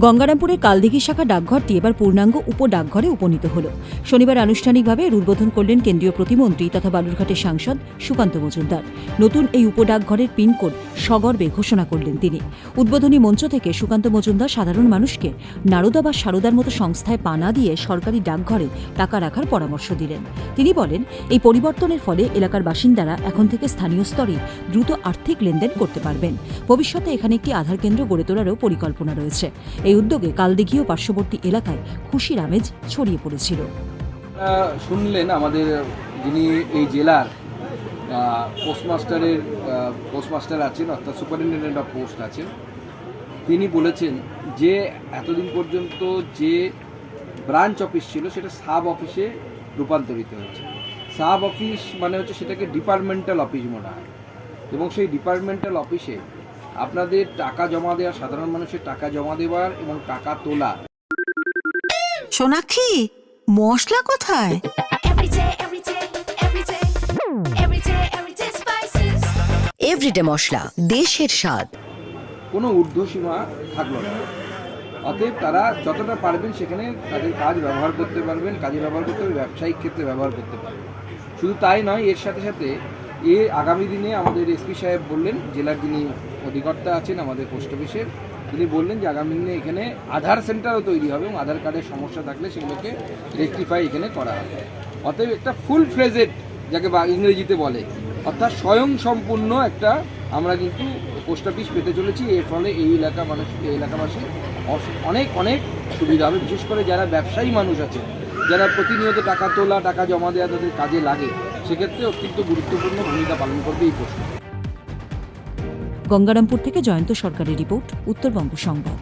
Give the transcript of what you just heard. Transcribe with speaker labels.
Speaker 1: গঙ্গারামপুরের কালদিঘি শাখা ডাকঘরটি এবার পূর্ণাঙ্গ উপডাকঘরে উপনীত হল। শনিবার আনুষ্ঠানিকভাবে এর উদ্বোধন করলেন কেন্দ্রীয় প্রতিমন্ত্রী তথা বালুরঘাটের সাংসদ সুকান্ত মজুমদার। নতুন এই উপডাকঘরের পিনকোড সগর্বে ঘোষণা করলেন তিনি। উদ্বোধনী মঞ্চ থেকে সুকান্ত মজুমদার সাধারণ মানুষকে নারদা বা সারদার মতো সংস্থায় পা না দিয়ে সরকারি ডাকঘরে টাকা রাখার পরামর্শ দিলেন। তিনি বলেন, এই পরিবর্তনের ফলে এলাকার বাসিন্দারা এখন থেকে স্থানীয় স্তরে দ্রুত আর্থিক লেনদেন করতে পারবেন। ভবিষ্যতে এখানে একটি আধার কেন্দ্র গড়ে তোলারও পরিকল্পনা রয়েছে। এই উদ্যোগে কালদিঘি ও পার্শ্ববর্তী এলাকায় খুশির আমেজ ছড়িয়ে পড়েছিল।
Speaker 2: শুনলেন আমাদের যিনি এই জেলার পোস্টমাস্টার আছেন, অর্থাৎ সুপারিনটেন্ডেন্ট অফ পোস্ট আছেন, তিনি বলেছেন যে এতদিন পর্যন্ত যে ব্রাঞ্চ অফিস ছিল সেটা সাব অফিসে রূপান্তরিত হয়েছে। সাব অফিস মানে হচ্ছে সেটাকে ডিপার্টমেন্টাল অফিস মনে হয়, এবং সেই ডিপার্টমেন্টাল অফিসে আপনাদের টাকা জমা দেওয়া, সাধারণ মানুষের টাকা জমা দেওয়ার এবং টাকা তোলা।
Speaker 3: সোনাক্ষী, মশলা কোথায়? এভরিডে মশলা, দেশের স্বাদ।
Speaker 2: কোনো ঊর্ধ্বসীমা থাকলো না। অতএব তারা যতটা পারবেন সেখানে তাদের কাজ ব্যবহার করতে পারবেন, কাজে ব্যবহার করতে পারবেন, ব্যবসায়িক ক্ষেত্রে ব্যবহার করতে পারবেন। শুধু তাই নয়, এর সাথে সাথে আগামী দিনে আমাদের এসপি সাহেব বললেন, জেলার যিনি অধিকর্তা আছেন আমাদের পোস্ট অফিসের, তিনি বললেন যে আগামী দিনে এখানে আধার সেন্টারও তৈরি হবে এবং আধার কার্ডের সমস্যা থাকলে সেগুলোকে রেকটিফাই এখানে করা হবে। অতএব একটা ফুল ফ্লেজেড, যাকে ইংরেজিতে বলে, অর্থাৎ স্বয়ংসম্পূর্ণ একটা আমরা কিন্তু পোস্ট অফিস পেতে চলেছি। এর ফলে এই এলাকাবাসী অনেক অনেক সুবিধা হবে। বিশেষ করে যারা ব্যবসায়ী মানুষ আছে, যারা প্রতিনিয়ত টাকা তোলা, টাকা জমা দেওয়া তাদের কাজে লাগে, সেক্ষেত্রে অত্যন্ত গুরুত্বপূর্ণ ভূমিকা পালন করবে এই পোস্ট।
Speaker 1: গঙ্গারামপুর থেকে জয়ন্ত সরকারের রিপোর্ট, উত্তরবঙ্গ সংবাদ।